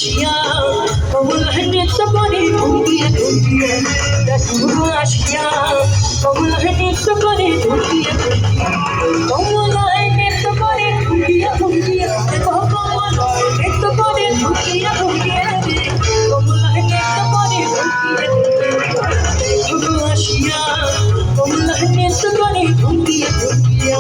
আসিয়া কমলায় নৃত্য করে ধুমকিয়ে ধুমকিয়ে দেখো আসিয়া কমলায় নৃত্য করে ধুমকিয়ে কমলায় নৃত্য করে ধুমকিয়ে ধুমকিয়ে দেখো কমলায় নৃত্য করে ধুমকিয়ে ধুমকিয়ে কমলায় নৃত্য করে ধুমকিয়ে দেখো আসিয়া কমলায় নৃত্য করে ধুমকিয়ে ধুমকিয়ে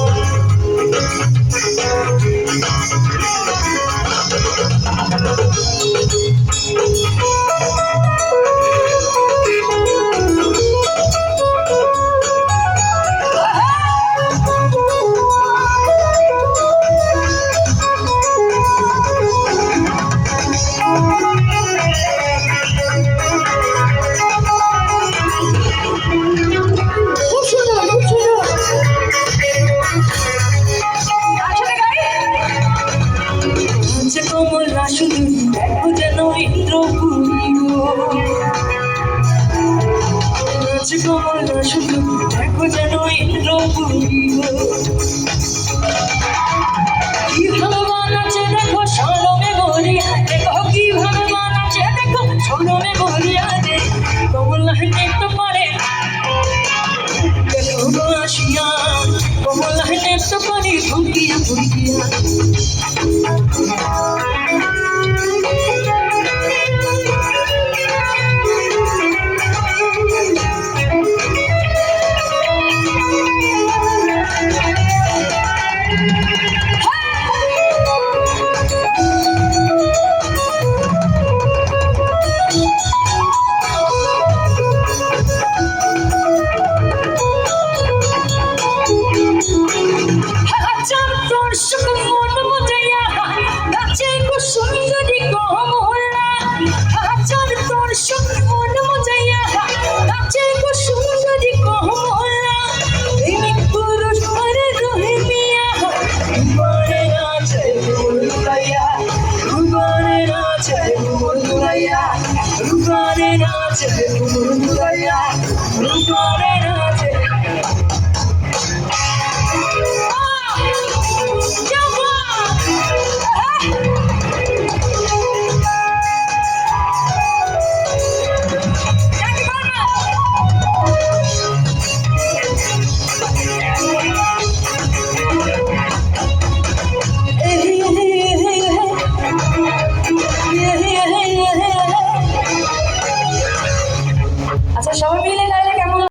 কমলা শুধু দেখো যেন ইন্দ্রপুরী কমলা শুধু দেখো যেন ইন্দ্রপুরী কি ভালো বানাচ্ছে দেখো সরমে গড়িয়া দেখো কি ভালো বানাচ্ছে দেখো সরমে গড়িয়া রে কমলা নৃত্য করে দেখো আসিয়া কমলা নৃত্য করে ধুমকিয়া ধুমকিয়া Rupare nache, Murunuraya, Rupare nache. আচ্ছা সবাই মিলে